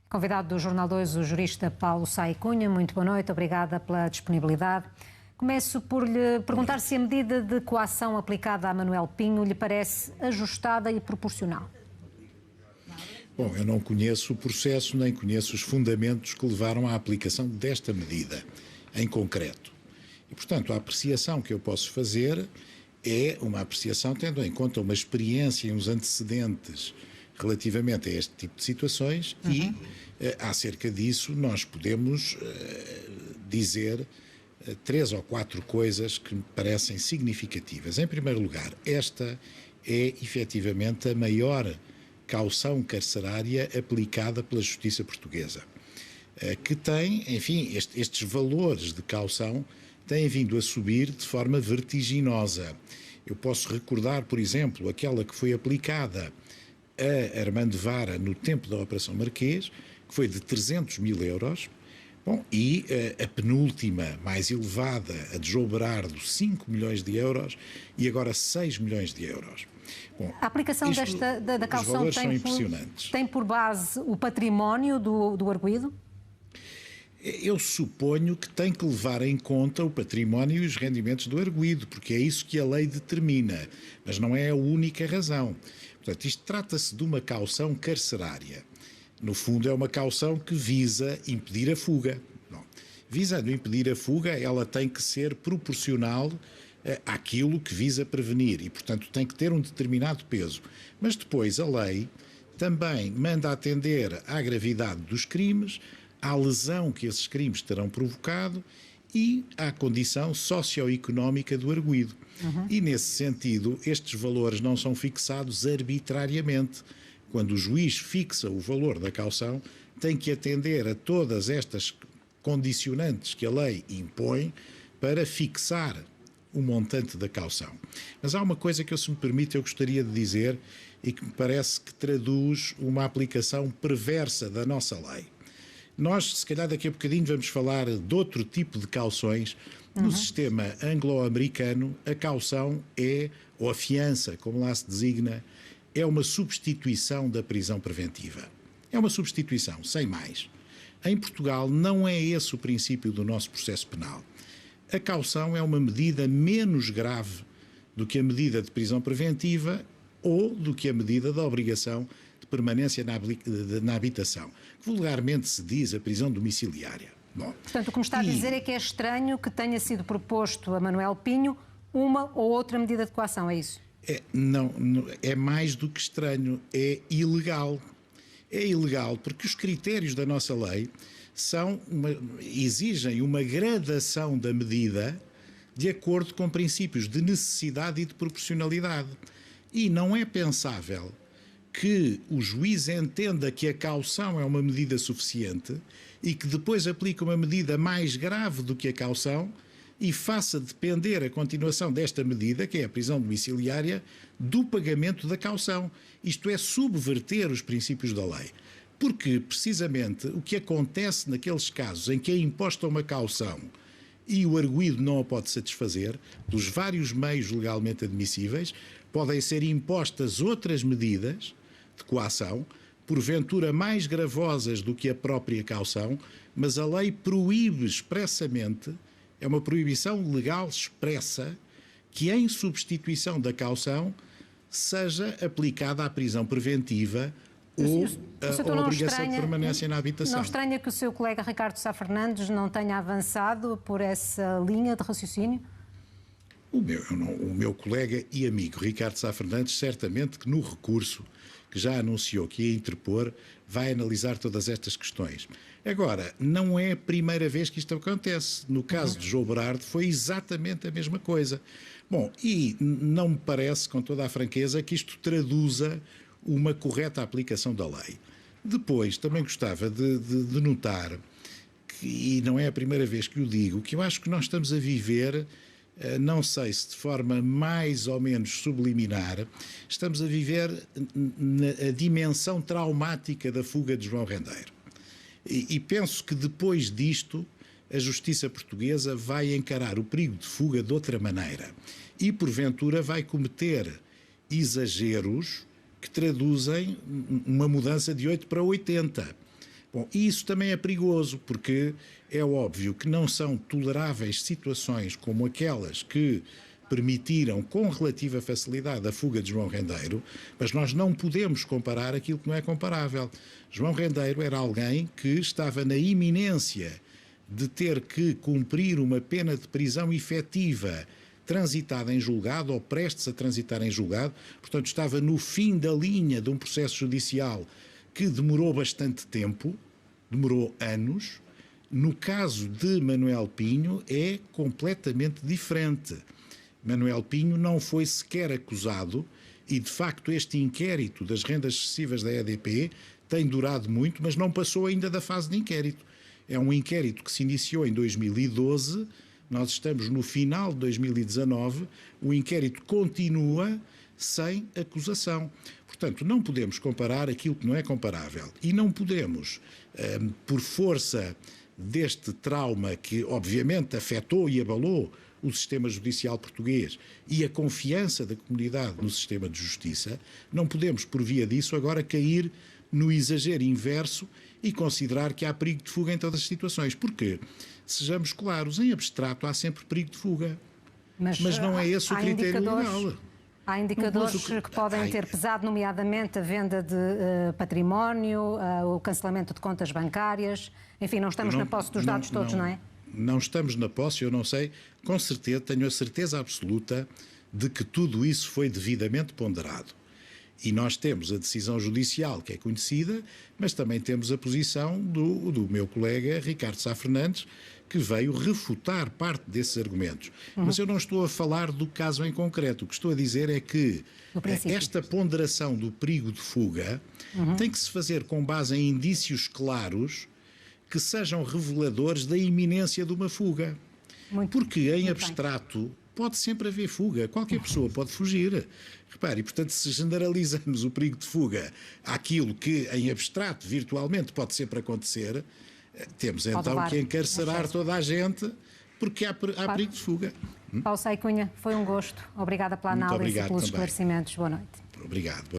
Convidado do Jornal 2, o jurista Paulo Sá e Cunha. Muito boa noite, obrigada pela disponibilidade. Começo por lhe perguntar se a medida de coação aplicada a Manuel Pinho lhe parece ajustada e proporcional. Bom, eu não conheço o processo, nem conheço os fundamentos que levaram à aplicação desta medida, em concreto. E, portanto, a apreciação que eu posso fazer é uma apreciação tendo em conta uma experiência e uns antecedentes relativamente a este tipo de situações e, acerca disso, nós podemos dizer 3 ou 4 coisas que me parecem significativas. Em primeiro lugar, esta é, efetivamente, a maior caução carcerária aplicada pela justiça portuguesa, que tem, enfim, estes valores de caução têm vindo a subir de forma vertiginosa. Eu posso recordar, por exemplo, aquela que foi aplicada a Armando Vara no tempo da Operação Marquês, que foi de 300 mil euros, bom, e a penúltima, mais elevada, a de João Berardo, 5 milhões de euros e agora 6 milhões de euros. Bom, a aplicação da caução tem por base o património do arguido? Eu suponho que tem que levar em conta o património e os rendimentos do arguido, porque é isso que a lei determina, mas não é a única razão. Portanto, isto trata-se de uma caução carcerária. No fundo, é uma caução que visa impedir a fuga. Bom, visando impedir a fuga, ela tem que ser proporcional àquilo que visa prevenir e, portanto, tem que ter um determinado peso. Mas depois a lei também manda atender à gravidade dos crimes, à lesão que esses crimes terão provocado e à condição socioeconómica do arguido. E, nesse sentido, estes valores não são fixados arbitrariamente. Quando o juiz fixa o valor da caução, tem que atender a todas estas condicionantes que a lei impõe para fixar o montante da caução. Mas há uma coisa que, se me permite, eu gostaria de dizer e que me parece que traduz uma aplicação perversa da nossa lei. Nós, se calhar, daqui a bocadinho vamos falar de outro tipo de cauções. No sistema anglo-americano, a caução é, ou a fiança, como lá se designa, é uma substituição da prisão preventiva. É uma substituição, sem mais. Em Portugal, não é esse o princípio do nosso processo penal. A caução é uma medida menos grave do que a medida de prisão preventiva ou do que a medida da obrigação de permanência na habitação, que vulgarmente se diz a prisão domiciliária. Bom, portanto, o que me está a dizer é que é estranho que tenha sido proposto a Manuel Pinho uma ou outra medida de coação, é isso? Não, é mais do que estranho, é ilegal. É ilegal porque os critérios da nossa lei exigem uma gradação da medida de acordo com princípios de necessidade e de proporcionalidade. E não é pensável que o juiz entenda que a caução é uma medida suficiente e que depois aplique uma medida mais grave do que a caução e faça depender a continuação desta medida, que é a prisão domiciliária, do pagamento da caução. Isto é subverter os princípios da lei. Porque, precisamente, o que acontece naqueles casos em que é imposta uma caução e o arguido não a pode satisfazer, pelos vários meios legalmente admissíveis, podem ser impostas outras medidas de coação, porventura mais gravosas do que a própria caução, mas a lei proíbe expressamente, é uma proibição legal expressa, que em substituição da caução seja aplicada a prisão preventiva ou a obrigação de permanência na habitação. Não estranha que o seu colega Ricardo Sá Fernandes não tenha avançado por essa linha de raciocínio? O meu colega e amigo Ricardo Sá Fernandes, certamente que no recurso que já anunciou que ia interpor, vai analisar todas estas questões. Agora, não é a primeira vez que isto acontece. No caso de João Berardo foi exatamente a mesma coisa. Bom, e não me parece, com toda a franqueza, que isto traduza uma correta aplicação da lei. Depois, também gostava de notar, e não é a primeira vez que o digo, que eu acho que nós estamos a viver, não sei se de forma mais ou menos subliminar, estamos a viver a dimensão traumática da fuga de João Rendeiro. E penso que depois disto a justiça portuguesa vai encarar o perigo de fuga de outra maneira e, porventura, vai cometer exageros que traduzem uma mudança de 8 para 80. Bom, e isso também é perigoso, porque é óbvio que não são toleráveis situações como aquelas que permitiram com relativa facilidade a fuga de João Rendeiro, mas nós não podemos comparar aquilo que não é comparável. João Rendeiro era alguém que estava na iminência de ter que cumprir uma pena de prisão efetiva transitada em julgado ou prestes a transitar em julgado, portanto estava no fim da linha de um processo judicial que demorou bastante tempo, demorou anos. No caso de Manuel Pinho é completamente diferente. Manuel Pinho não foi sequer acusado e, de facto, este inquérito das rendas excessivas da EDP tem durado muito, mas não passou ainda da fase de inquérito. É um inquérito que se iniciou em 2012, nós estamos no final de 2019, o inquérito continua sem acusação. Portanto, não podemos comparar aquilo que não é comparável. E não podemos, por força deste trauma que obviamente afetou e abalou o sistema judicial português e a confiança da comunidade no sistema de justiça, não podemos, por via disso, agora cair no exagero inverso e considerar que há perigo de fuga em todas as situações. Porque, sejamos claros, em abstrato há sempre perigo de fuga. Mas não é esse o critério legal. Há indicadores que podem ter pesado, nomeadamente a venda de património, o cancelamento de contas bancárias. Enfim, não estamos na posse dos dados todos, não é? Não estamos na posse, eu não sei, com certeza, tenho a certeza absoluta de que tudo isso foi devidamente ponderado. E nós temos a decisão judicial, que é conhecida, mas também temos a posição do meu colega Ricardo Sá Fernandes, que veio refutar parte desses argumentos. Mas eu não estou a falar do caso em concreto. O que estou a dizer é que esta ponderação do perigo de fuga tem que se fazer com base em indícios claros que sejam reveladores da iminência de uma fuga. Porque em abstrato pode sempre haver fuga, qualquer pessoa pode fugir. Repare, e portanto, se generalizamos o perigo de fuga àquilo que em abstrato, virtualmente, pode sempre acontecer, temos então que encarcerar toda a gente porque há perigo de fuga. Paulo Sá e Cunha, foi um gosto. Obrigada pela análise e pelos esclaecimentos. Boa noite. Obrigado.